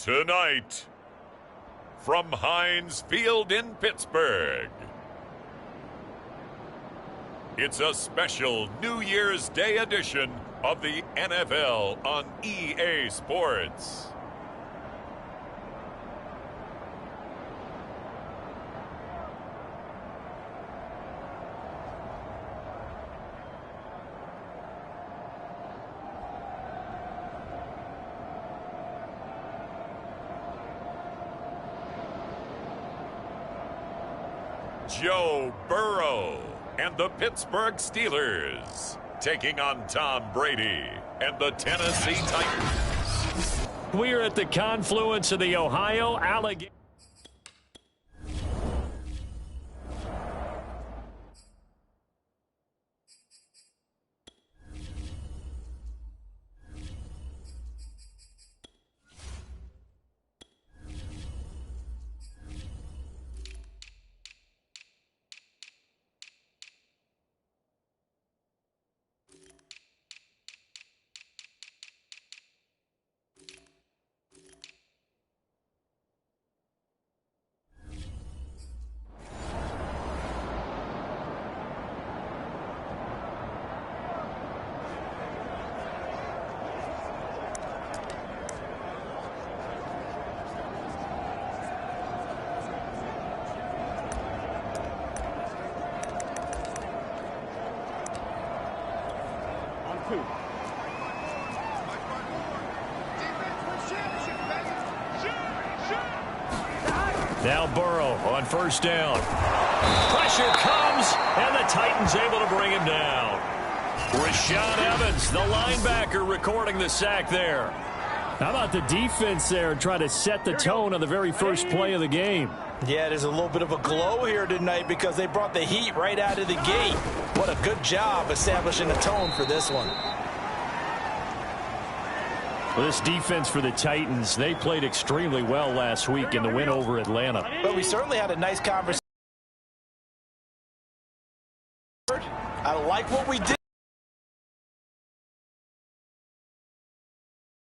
Tonight, from Heinz Field in Pittsburgh, it's a special New Year's Day edition of the NFL on EA Sports. Joe Burrow and the Pittsburgh Steelers taking on Tom Brady and the Tennessee Titans. We're at the confluence of the Ohio Alligator. Now Burrow on first down. Pressure comes, and the Titans able to bring him down. Rashaan Evans, the linebacker, recording the sack there. How about the defense there trying to set the tone on the very first play of the game? Yeah, there's a little bit of a glow here tonight because they brought the heat right out of the gate. What a good job establishing a tone for this one. Well, this defense for the Titans, they played extremely well last week in the win over Atlanta. But we certainly had a nice conversation. I like what we did.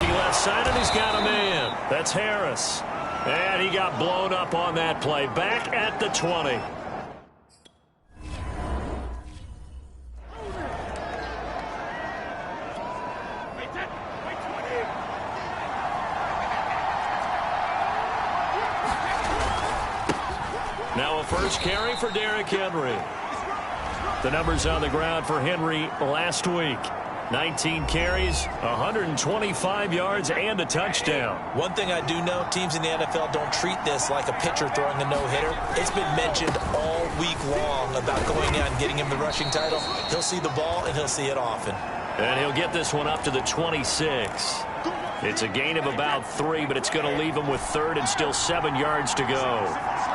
Left side, and he's got a man. That's Harris. And he got blown up on that play. Back at the 20. Now a first carry for Derrick Henry. The numbers on the ground for Henry last week. 19 carries, 125 yards, and a touchdown. One thing I do know, teams in the NFL don't treat this like a pitcher throwing a no-hitter. It's been mentioned all week long about going out and getting him the rushing title. He'll see the ball, and he'll see it often. And he'll get this one up to the 26. It's a gain of about 3, but it's going to leave him with third and still 7 yards to go.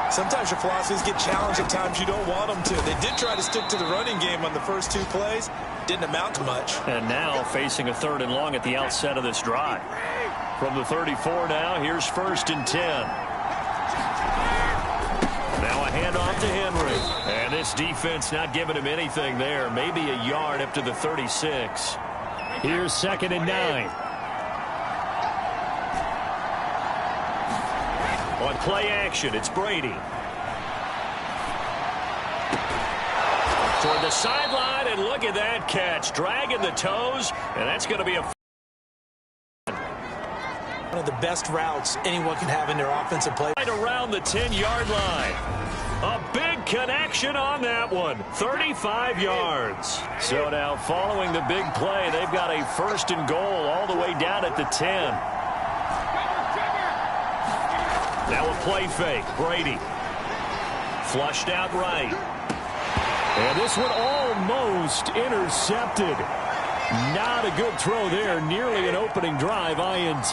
Sometimes your philosophies get challenged at times you don't want them to. They did try to stick to the running game on the first 2 plays. Didn't amount to much. And now facing a 3rd and long at the outset of this drive. From the 34 now, here's 1st and 10. Now a handoff to Henry. And this defense not giving him anything there. Maybe a yard up to the 36. Here's 2nd and 9. On play action, it's Brady. Toward the sideline, and look at that catch. Dragging the toes, and that's going to be a... One of the best routes anyone can have in their offensive play. Right around the 10-yard line. A big connection on that one. 35 yards. So now following the big play, they've got a 1st and goal all the way down at the 10. Now a play fake. Brady. Flushed out right. And this one almost intercepted. Not a good throw there. Nearly an opening drive INT.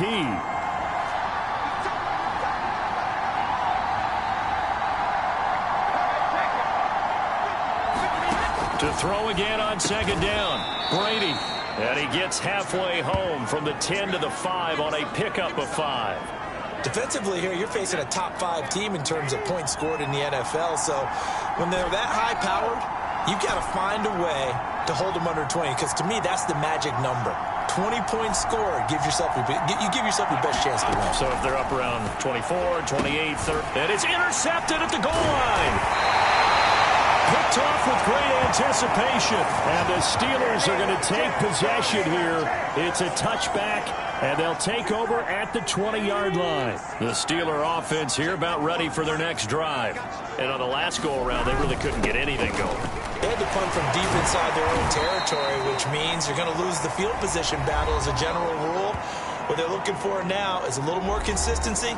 To throw again on 2nd down. Brady. And he gets halfway home from the 10 to the 5 on a pickup of 5. Defensively here, you're facing a top 5 team in terms of points scored in the NFL. So when they're that high-powered, you've got to find a way to hold them under 20. Because to me, that's the magic number. 20-point score, you give yourself your best chance to win. So if they're up around 24, 28, 30, and it's intercepted at the goal line. Picked off with great anticipation. And the Steelers are going to take possession here. It's a touchback, and they'll take over at the 20-yard line. The Steeler offense here about ready for their next drive. And on the last go-around, they really couldn't get anything going. They had to punt from deep inside their own territory, which means you're going to lose the field position battle as a general rule. What they're looking for now is a little more consistency,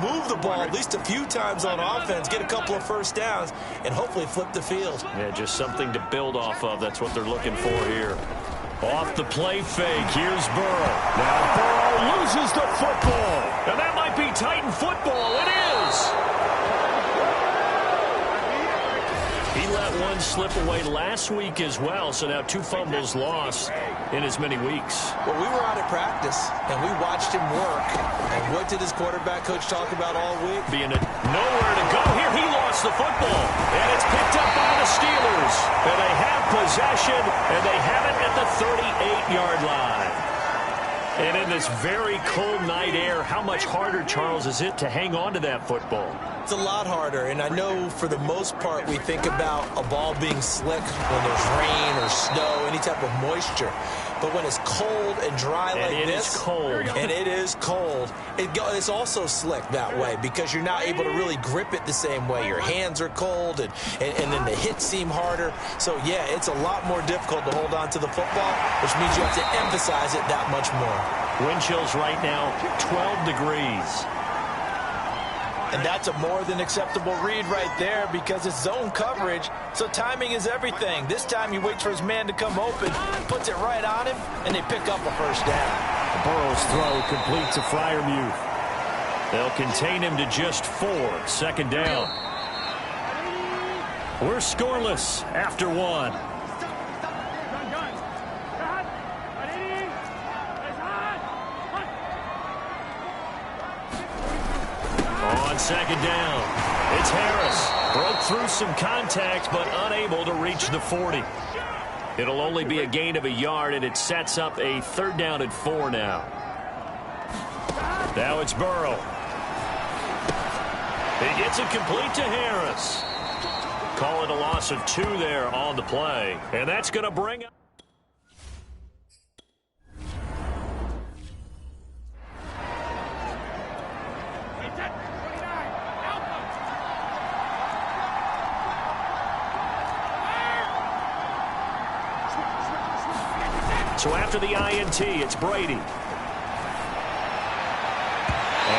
move the ball at least a few times on offense, get a couple of first downs, and hopefully flip the field. Yeah, just something to build off of. That's what they're looking for here. Off the play fake, here's Burrow. Now Burrow loses the football. And that might be Titan football. It is. He let one slip away last week as well, so now 2 fumbles lost in as many weeks. Well, we were out at practice, and we watched him work. And what did his quarterback coach talk about all week? Being nowhere to go here. He lost the football, and it's picked up by the Steelers. And they have possession, and they have it at the 38-yard line. And in this very cold night air, how much harder, Charles, is it to hang on to that football? It's a lot harder, and I know for the most part we think about a ball being slick when there's rain or snow, any type of moisture. But when it's cold and dry like this, and it is cold, it's also slick that way because you're not able to really grip it the same way. Your hands are cold, and then the hits seem harder. So, yeah, it's a lot more difficult to hold on to the football, which means you have to emphasize it that much more. Wind chills right now, 12 degrees. And that's a more than acceptable read right there because it's zone coverage, so timing is everything. This time he waits for his man to come open, puts it right on him, and they pick up a first down. Burrow's throw complete to Freiermuth. They'll contain him to just 4. Second down. We're scoreless after 1. On second down, it's Harris. Broke through some contact, but unable to reach the 40. It'll only be a gain of a yard, and it sets up a 3rd down and 4 now. Now it's Burrow. He gets it complete to Harris. Call it a loss of 2 there on the play. And that's going to bring up. So after the INT, it's Brady. And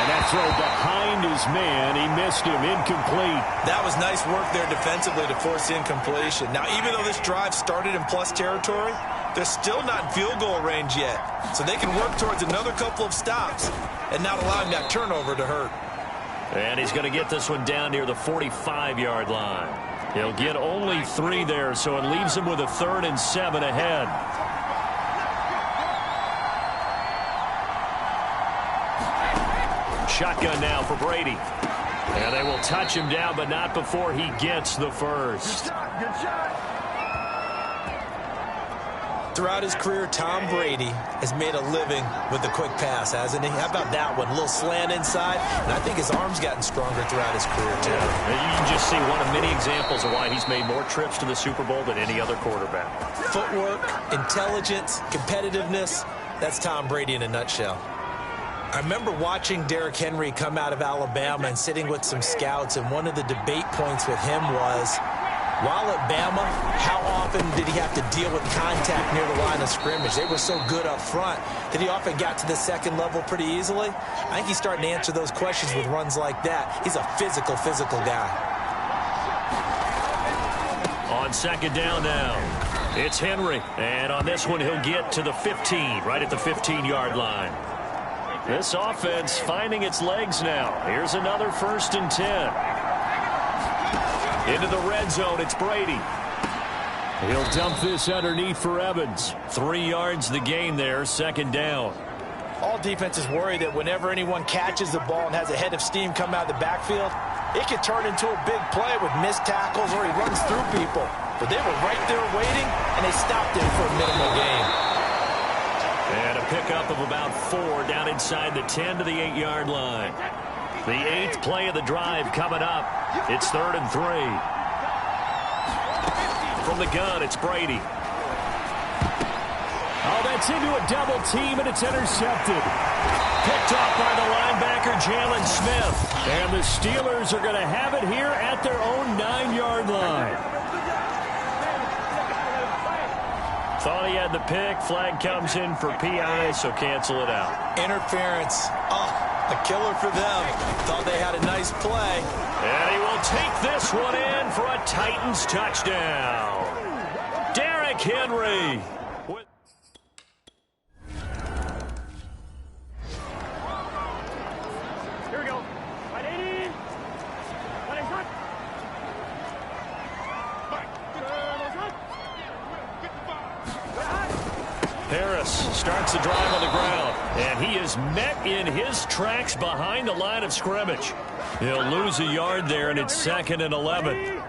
that throw behind his man. He missed him. Incomplete. That was nice work there defensively to force incompletion. Now, even though this drive started in plus territory, they're still not in field goal range yet. So they can work towards another couple of stops and not allowing that turnover to hurt. And he's going to get this one down near the 45-yard line. He'll get only 3 there, so it leaves him with a 3rd and 7 ahead. Shotgun now for Brady. And they will touch him down, but not before he gets the first. Good shot. Throughout his career, Tom Brady has made a living with the quick pass, hasn't he? How about that one? A little slant inside, and I think his arm's gotten stronger throughout his career, too. You can just see one of many examples of why he's made more trips to the Super Bowl than any other quarterback. Footwork, intelligence, competitiveness, that's Tom Brady in a nutshell. I remember watching Derrick Henry come out of Alabama and sitting with some scouts, and one of the debate points with him was, while at Bama, how often did he have to deal with contact near the line of scrimmage? They were so good up front that he often got to the second level pretty easily. I think he's starting to answer those questions with runs like that. He's a physical guy. On second down now, it's Henry. And on this one, he'll get to the 15, right at the 15-yard line. This offense finding its legs now. Here's another 1st and 10. Into the red zone, it's Brady. He'll dump this underneath for Evans. 3 yards the gain there, 2nd down. All defenses worry that whenever anyone catches the ball and has a head of steam come out of the backfield, it could turn into a big play with missed tackles or he runs through people. But they were right there waiting, and they stopped him for a minimal gain. And a pickup of about 4 down inside the 10 to the 8-yard line. The 8th play of the drive coming up. It's 3rd and 3. From the gun, it's Brady. Oh, that's into a double team, and it's intercepted. Picked off by the linebacker, Jalen Smith. And the Steelers are going to have it here at their own 9-yard line. Thought he had the pick. Flag comes in for PI, so cancel it out. Interference. Oh, a killer for them. Thought they had a nice play. And he will take this one in for a Titans touchdown. Derrick Henry. Here we go. Harris starts the drive on the ground, and he is met in his tracks behind the line of scrimmage. He'll lose a yard there, and it's 2nd and 11.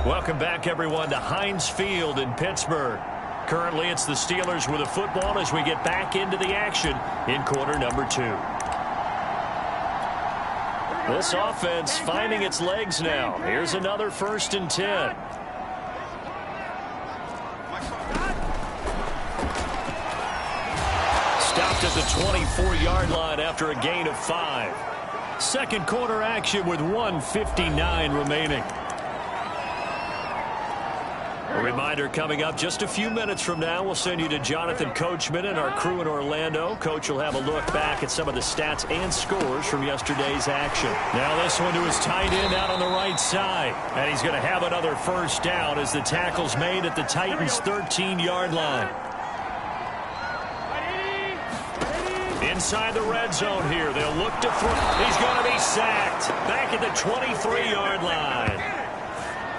Welcome back, everyone, to Heinz Field in Pittsburgh. Currently, it's the Steelers with the football as we get back into the action in quarter number 2. This offense finding its legs now. Here's another 1st and 10. Stopped at the 24-yard line after a gain of 5. Second quarter action with 1:59 remaining. A reminder coming up just a few minutes from now, we'll send you to Jonathan Coachman and our crew in Orlando. Coach will have a look back at some of the stats and scores from yesterday's action. Now this one to his tight end out on the right side. And he's going to have another 1st down as the tackle's made at the Titans' 13-yard line. Inside the red zone here. They'll look to throw. He's going to be sacked. Back at the 23-yard line.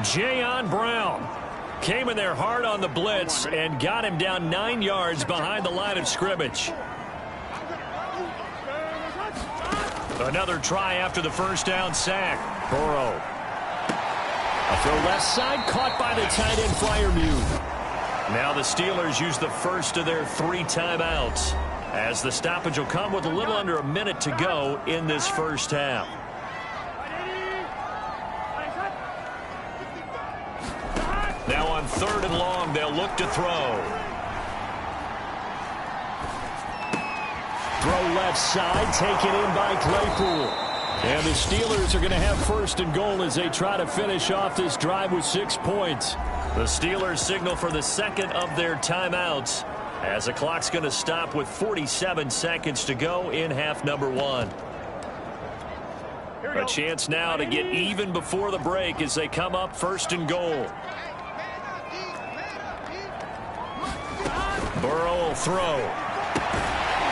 Jayon Brown came in there hard on the blitz and got him down 9 yards behind the line of scrimmage. Another try after the 1st down sack. Burrow. A throw left side, caught by the tight end Freiermuth. Now the Steelers use the first of their 3 timeouts, as the stoppage will come with a little under a minute to go in this first half. Now on 3rd and long, they'll look to throw. Throw left side, taken in by Claypool. And the Steelers are going to have 1st and goal as they try to finish off this drive with 6 points. The Steelers signal for the 2nd of their timeouts as the clock's going to stop with 47 seconds to go in half number 1. A chance now to get even before the break as they come up first and goal. Burrow will throw.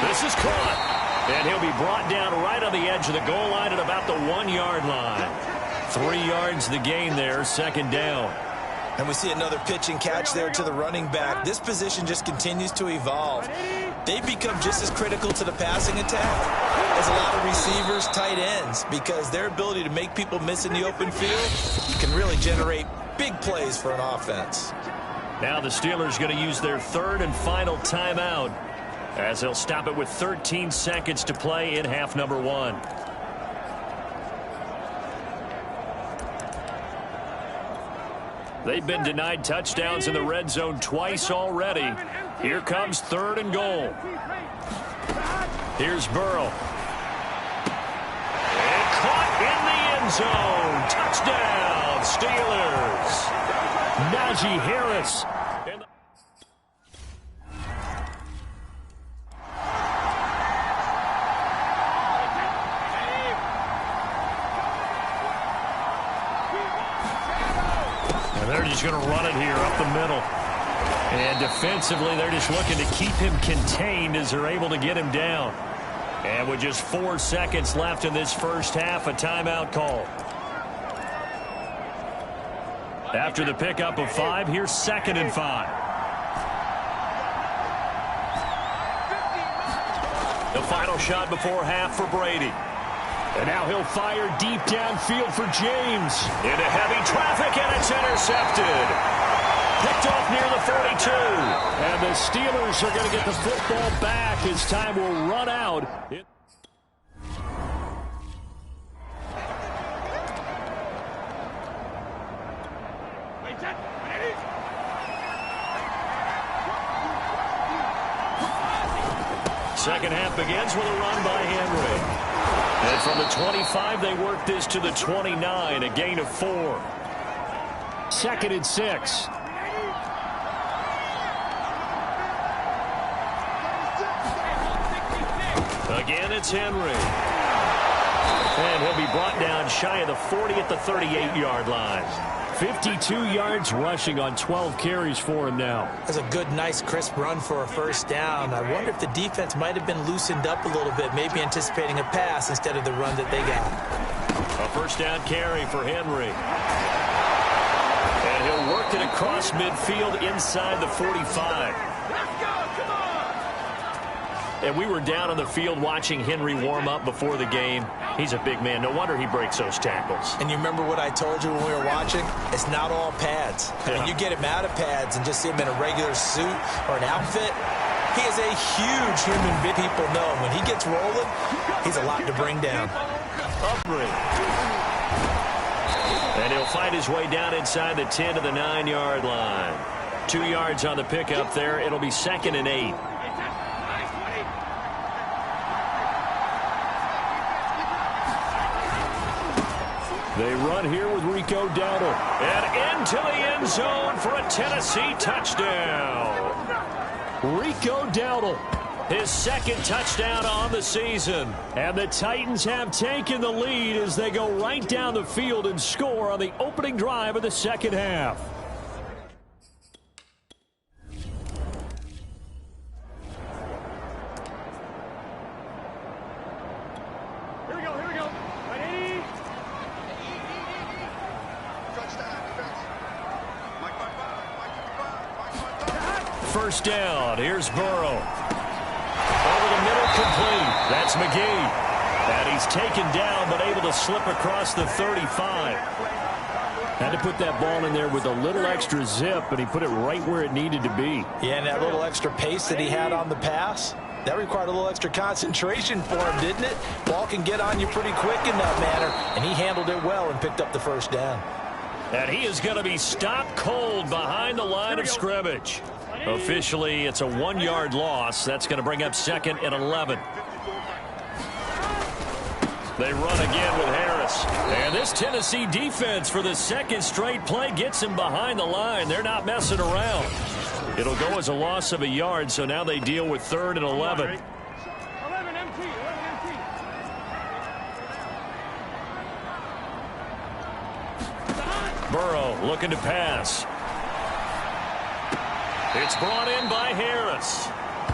This is caught, and he'll be brought down right on the edge of the goal line at about the 1-yard line. 3 yards the gain there, second down. And we see another pitch and catch there to the running back. This position just continues to evolve. They've become just as critical to the passing attack as a lot of receivers, tight ends, because their ability to make people miss in the open field can really generate big plays for an offense. Now the Steelers going to use their third and final timeout as they'll stop it with 13 seconds to play in half number 1. They've been denied touchdowns in the red zone twice already. Here comes third and goal. Here's Burrow. And caught in the end zone. Touchdown, Steelers. Najee Harris. They're just going to run it here up the middle. And defensively, they're just looking to keep him contained as they're able to get him down. And with just 4 seconds left in this first half, a timeout call. After the pickup of 5, here's 2nd and 5. The final shot before half for Brady. And now he'll fire deep downfield for James. Into heavy traffic, and it's intercepted. Picked off near the 42. And the Steelers are going to get the football back as time will run out. Second half begins with a run by Henry. And from the 25, they work this to the 29, a gain of 4. 2nd and 6. Again, it's Henry. And he'll be brought down shy of the 40 at the 38-yard line. 52 yards rushing on 12 carries for him now. That's a good, nice, crisp run for a first down. I wonder if the defense might have been loosened up a little bit, maybe anticipating a pass instead of the run that they got. A first down carry for Henry. And he'll work it across midfield inside the 45. And we were down on the field watching Henry warm up before the game. He's a big man. No wonder he breaks those tackles. And you remember what I told you when we were watching? It's not all pads. I mean, you get him out of pads and just see him in a regular suit or an outfit. He is a huge human being. People know him. When he gets rolling, he's a lot to bring down. And he'll find his way down inside the 10 to the 9-yard line. 2 yards on the pickup there. It'll be 2nd and 8. They run here with Rico Dowdle. And into the end zone for a Tennessee touchdown. Rico Dowdle. His 2nd touchdown on the season. And the Titans have taken the lead as they go right down the field and score on the opening drive of the second half. First down. Here's Burrow. Over the middle, complete. That's McGee. And he's taken down, but able to slip across the 35. Had to put that ball in there with a little extra zip, but he put it right where it needed to be. Yeah, and that little extra pace that he had on the pass, that required a little extra concentration for him, didn't it? Ball can get on you pretty quick in that manner, and he handled it well and picked up the first down. And he is going to be stopped cold behind the line of scrimmage. Officially, it's a 1-yard loss. That's going to bring up 2nd and 11. They run again with Harris. And this Tennessee defense for the 2nd straight play gets him behind the line. They're not messing around. It'll go as a loss of a yard, so now they deal with 3rd and 11. Burrow looking to pass. It's brought in by Harris.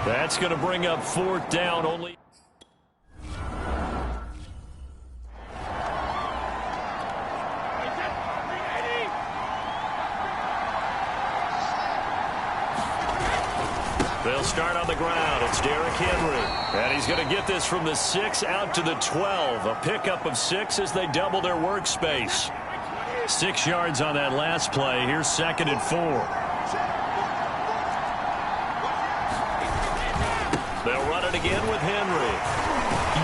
That's going to bring up 4th down only. They'll start on the ground. It's Derrick Henry. And he's going to get this from the 6 out to the 12. A pickup of 6 as they double their workspace. 6 yards on that last play. Here's 2nd and 4. They'll run it again with Henry.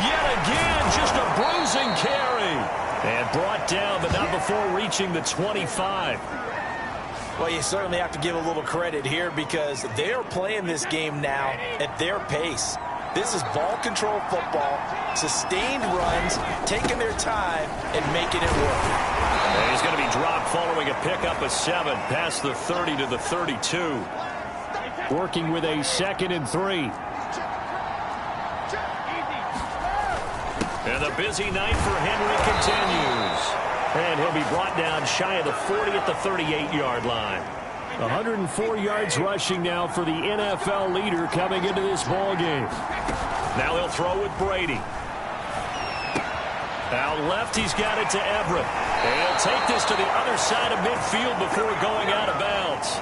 Yet again, just a bruising carry. And brought down, but not before reaching the 25. Well, you certainly have to give a little credit here because they're playing this game now at their pace. This is ball control football, sustained runs, taking their time, and making it work. And he's going to be dropped following a pickup of 7 past the 30 to the 32. Working with a 2nd and 3. And the busy night for Henry continues. And he'll be brought down shy of the 40 at the 38-yard line. 104 yards rushing now for the NFL leader coming into this ball game. Now he'll throw with Brady. Out left, he's got it to Everett. And he'll take this to the other side of midfield before going out of bounds.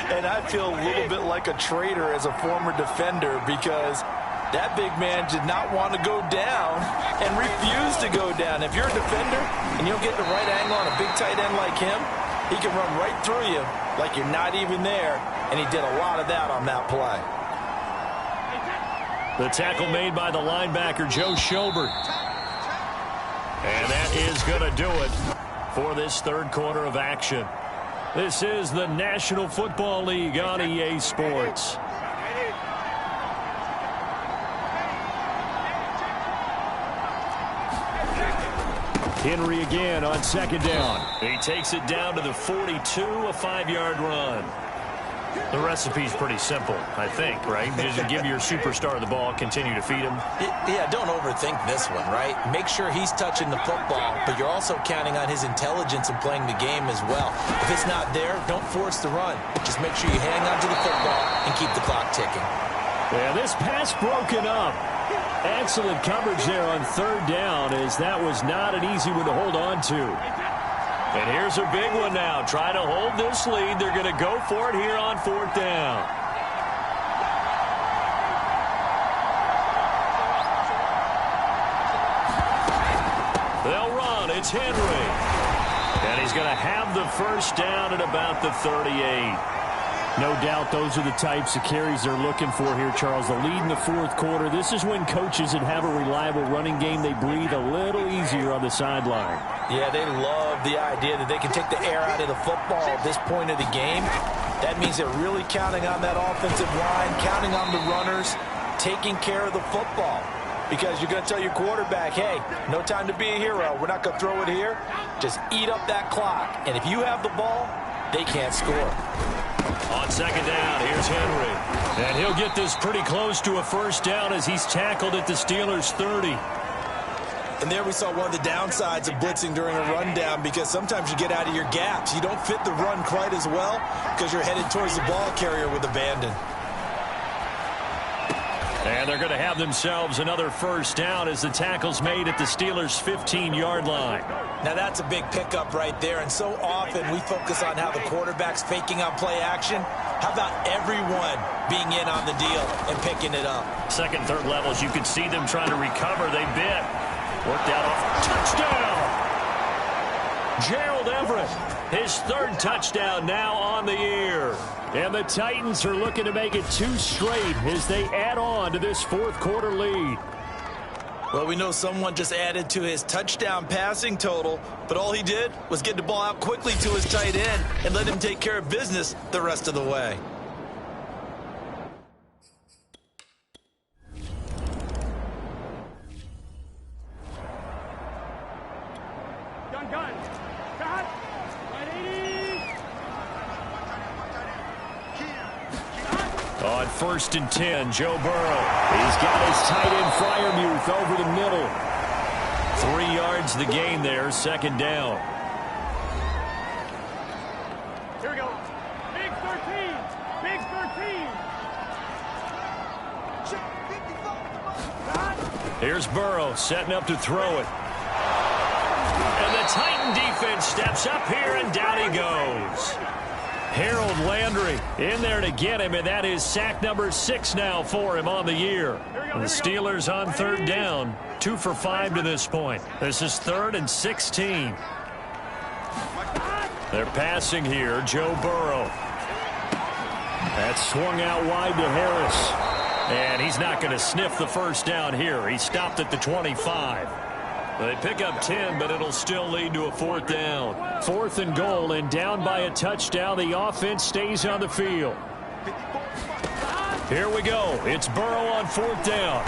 And I feel a little bit like a traitor as a former defender because that big man did not want to go down and refused to go down. If you're a defender and you don't get the right angle on a big tight end like him, he can run right through you like you're not even there, and he did a lot of that on that play. The tackle made by the linebacker, Joe Schobert. And that is going to do it for this 3rd quarter of action. This is the National Football League on EA Sports. Henry again on 2nd down. He takes it down to the 42, a 5-yard run. The recipe's pretty simple, I think, right? Just give your superstar the ball, continue to feed him. Yeah, don't overthink this one, right? Make sure he's touching the football, but you're also counting on his intelligence in playing the game as well. If it's not there, don't force the run. Just make sure you hang on to the football and keep the clock ticking. Yeah, this pass broken up. Excellent coverage there on 3rd down, as that was not an easy one to hold on to. And here's a big one now. Try to hold this lead. They're going to go for it here on 4th down. They'll run. It's Henry. And he's going to have the 1st down at about the 38. No doubt those are the types of carries they're looking for here, Charles. The lead in the 4th quarter. This is when coaches that have a reliable running game, they breathe a little easier on the sideline. Yeah, they love the idea that they can take the air out of the football at this point of the game. That means they're really counting on that offensive line, counting on the runners, taking care of the football. Because you're going to tell your quarterback, hey, no time to be a hero. We're not going to throw it here. Just eat up that clock. And if you have the ball, they can't score. On 2nd down, here's Henry. And he'll get this pretty close to a 1st down as he's tackled at the Steelers' 30. And there we saw one of the downsides of blitzing during a rundown because sometimes you get out of your gaps. You don't fit the run quite as well because you're headed towards the ball carrier with abandon. And they're going to have themselves another 1st down as the tackle's made at the Steelers' 15-yard line. Now that's a big pickup right there, and so often we focus on how the quarterback's faking on play action. How about everyone being in on the deal and picking it up? 2nd, 3rd levels, you could see them trying to recover. They bit. Worked out off. Touchdown! Gerald Everett, his 3rd touchdown now on the year. And the Titans are looking to make it 2 straight as they add on to this 4th quarter lead. Well, we know someone just added to his touchdown passing total, but all he did was get the ball out quickly to his tight end and let him take care of business the rest of the way. 1st and 10. Joe Burrow. He's got his tight end Freiermuth over the middle. 3 yards the gain there, 2nd down. Here we go. Big 13. Big 13. Here's Burrow setting up to throw it. And the Titan defense steps up here, and down he goes. Harold Landry in there to get him, and that is sack number 6 now for him on the year. The Steelers on 3rd down, 2 for 5 to this point. This is 3rd and 16. They're passing here, Joe Burrow. That's swung out wide to Harris. And he's not going to sniff the 1st down here. He stopped at the 25. They pick up 10, but it'll still lead to a 4th down. 4th and goal, and down by a touchdown. The offense stays on the field. Here we go. It's Burrow on 4th down.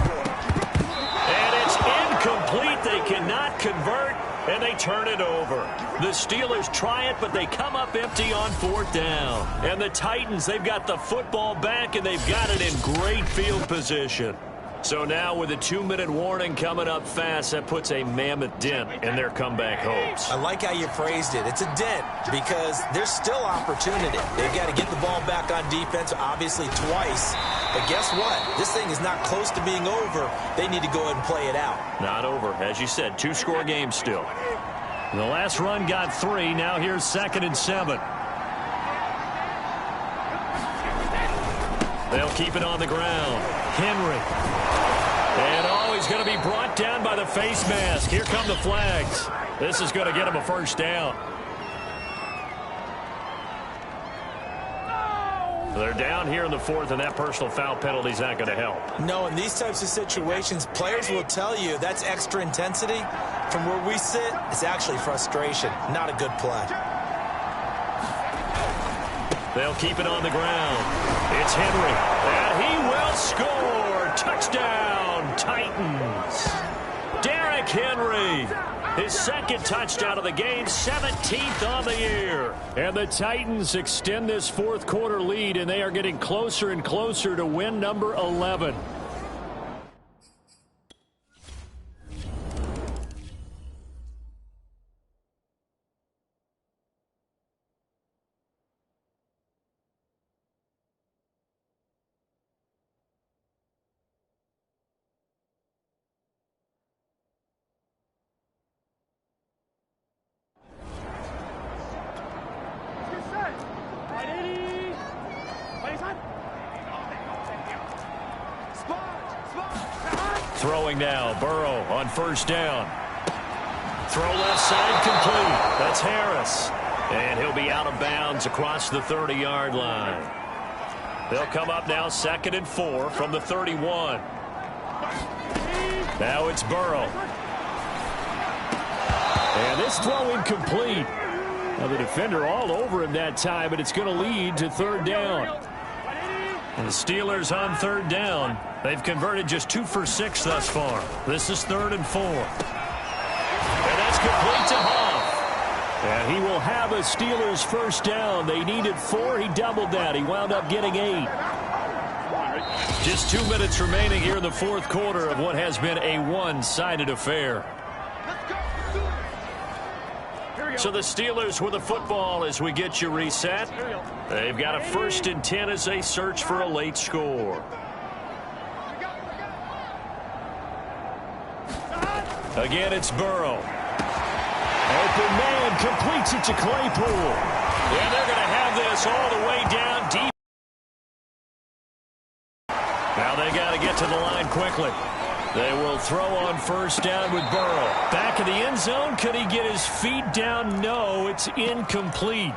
And it's incomplete. They cannot convert, and they turn it over. The Steelers try it, but they come up empty on 4th down. And the Titans, they've got the football back, and they've got it in great field position. So now with a 2-minute warning coming up fast, that puts a mammoth dent in their comeback hopes. I like how you phrased it. It's a dent because there's still opportunity. They've got to get the ball back on defense, obviously twice. But guess what? This thing is not close to being over. They need to go ahead and play it out. Not over. As you said, 2-score game still. The last run got 3. Now here's 2nd and 7. They'll keep it on the ground. Henry. And he's going to be brought down by the face mask. Here come the flags. This is going to get him a 1st down. They're down here in the 4th, and that personal foul penalty is not going to help. No, in these types of situations, players will tell you that's extra intensity. From where we sit, it's actually frustration. Not a good play. They'll keep it on the ground. It's Henry, and he will score. Touchdown, Titans. Derrick Henry, his 2nd touchdown of the game, 17th on the year. And the Titans extend this 4th quarter lead, and they are getting closer and closer to win number 11. Throwing now, Burrow on 1st down. Throw left side complete. That's Harris. And he'll be out of bounds across the 30-yard line. They'll come up now 2nd and 4 from the 31. Now it's Burrow. And this throw incomplete. Now the defender all over him that time, but it's going to lead to 3rd down. And the Steelers on 3rd down. They've converted just 2 for 6 thus far. This is 3rd and 4. And that's complete to Huff. And he will have a Steelers 1st down. They needed 4. He doubled that. He wound up getting 8. Just 2 minutes remaining here in the 4th quarter of what has been a one-sided affair. So the Steelers with the football as we get you reset. They've got a 1st and 10 as they search for a late score. Again, it's Burrow. Open man completes it to Claypool. And they're going to have this all the way down deep. Now they got to get to the line quickly. They will throw on 1st down with Burrow. Back in the end zone. Could he get his feet down? No, it's incomplete.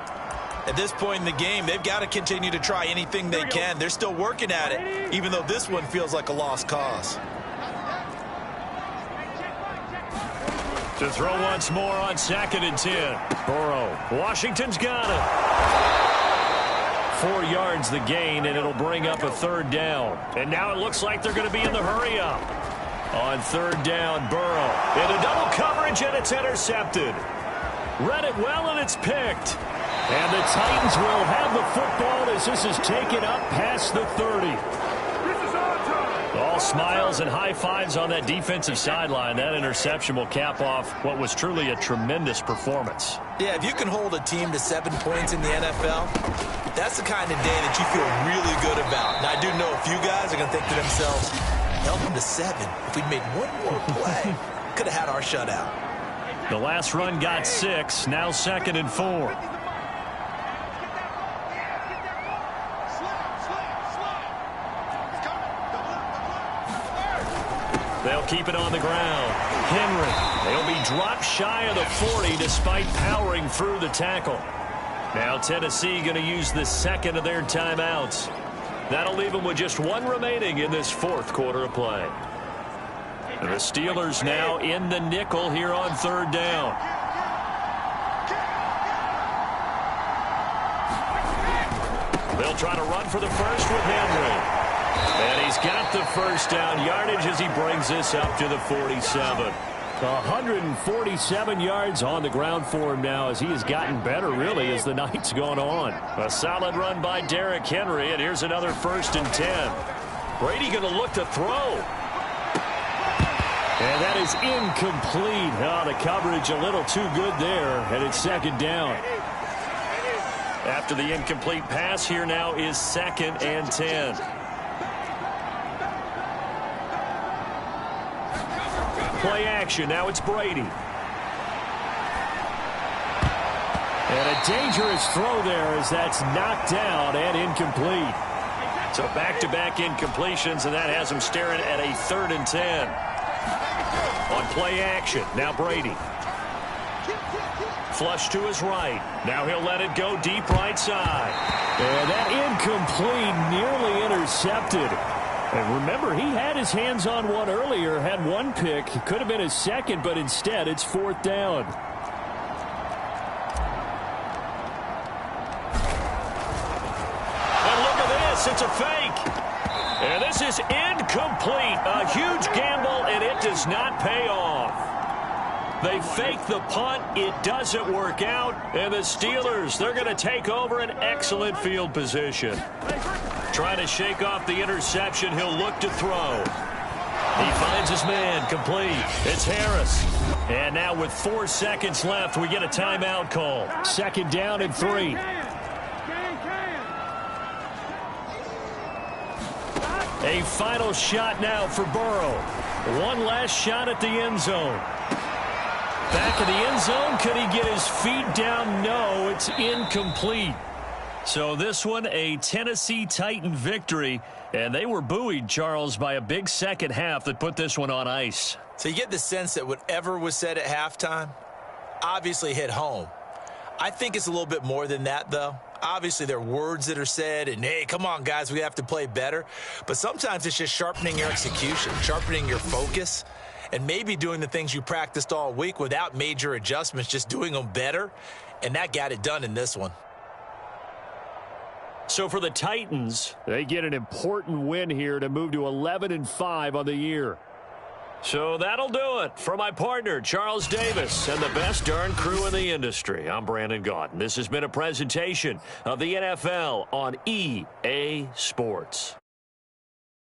At this point in the game, they've got to continue to try anything they can. They're still working at it, even though this one feels like a lost cause. To throw once more on 2nd and 10. Burrow. Washington's got it. 4 yards the gain, and it'll bring up a 3rd down. And now it looks like they're going to be in the hurry-up. On 3rd down, Burrow. Into double coverage, and it's intercepted. Read it well, and it's picked. And the Titans will have the football as this is taken up past the 30. All smiles and high fives on that defensive sideline. That interception will cap off what was truly a tremendous performance. Yeah, if you can hold a team to 7 points in the NFL, that's the kind of day that you feel really good about. And I do know a few guys are going to think to themselves, held them to 7. If we'd made one more play, could have had our shutout. The last run got 6, now 2nd and 4. They'll keep it on the ground. Henry, they'll be dropped shy of the 40 despite powering through the tackle. Now Tennessee going to use the second of their timeouts. That'll leave them with just 1 remaining in this 4th quarter of play. And the Steelers now in the nickel here on 3rd down. They'll try to run for the first with Henry. And he's got the first down yardage as he brings this up to the 47. 147 yards on the ground for him now as he has gotten better, really, as the night's gone on. A solid run by Derrick Henry, and here's another 1st and 10. Brady going to look to throw. And that is incomplete. Oh, the coverage a little too good there, and it's 2nd down. After the incomplete pass, here now is 2nd and 10. Play action. Now it's Brady. And a dangerous throw there as that's knocked down and incomplete. So back-to-back incompletions, and that has him staring at a 3rd and 10. On play action, now Brady. Flush to his right. Now he'll let it go deep right side. And that incomplete, nearly intercepted. And remember, he had his hands on one earlier, had 1 pick. It could have been his 2nd, but instead it's 4th down. And look at this, it's a fake. And this is incomplete. A huge gamble, and it does not pay off. They fake the punt. It doesn't work out. And the Steelers, they're going to take over an excellent field position. Trying to shake off the interception. He'll look to throw. He finds his man. Complete. It's Harris. And now with 4 seconds left, we get a timeout call. 2nd down and 3. A final shot now for Burrow. 1 last shot at the end zone. Back in the end zone. Could he get his feet down? No, it's incomplete. So this one, a Tennessee Titan victory. And they were buoyed, Charles, by a big second half that put this one on ice. So you get the sense that whatever was said at halftime obviously hit home. I think it's a little bit more than that, though. Obviously, there are words that are said, and, hey, come on, guys, we have to play better. But sometimes it's just sharpening your execution, sharpening your focus, and maybe doing the things you practiced all week without major adjustments, just doing them better. And that got it done in this one. So for the Titans, they get an important win here to move to 11-5 on the year. So that'll do it. For my partner, Charles Davis, and the best darn crew in the industry, I'm Brandon Gaudin. This has been a presentation of the NFL on EA Sports.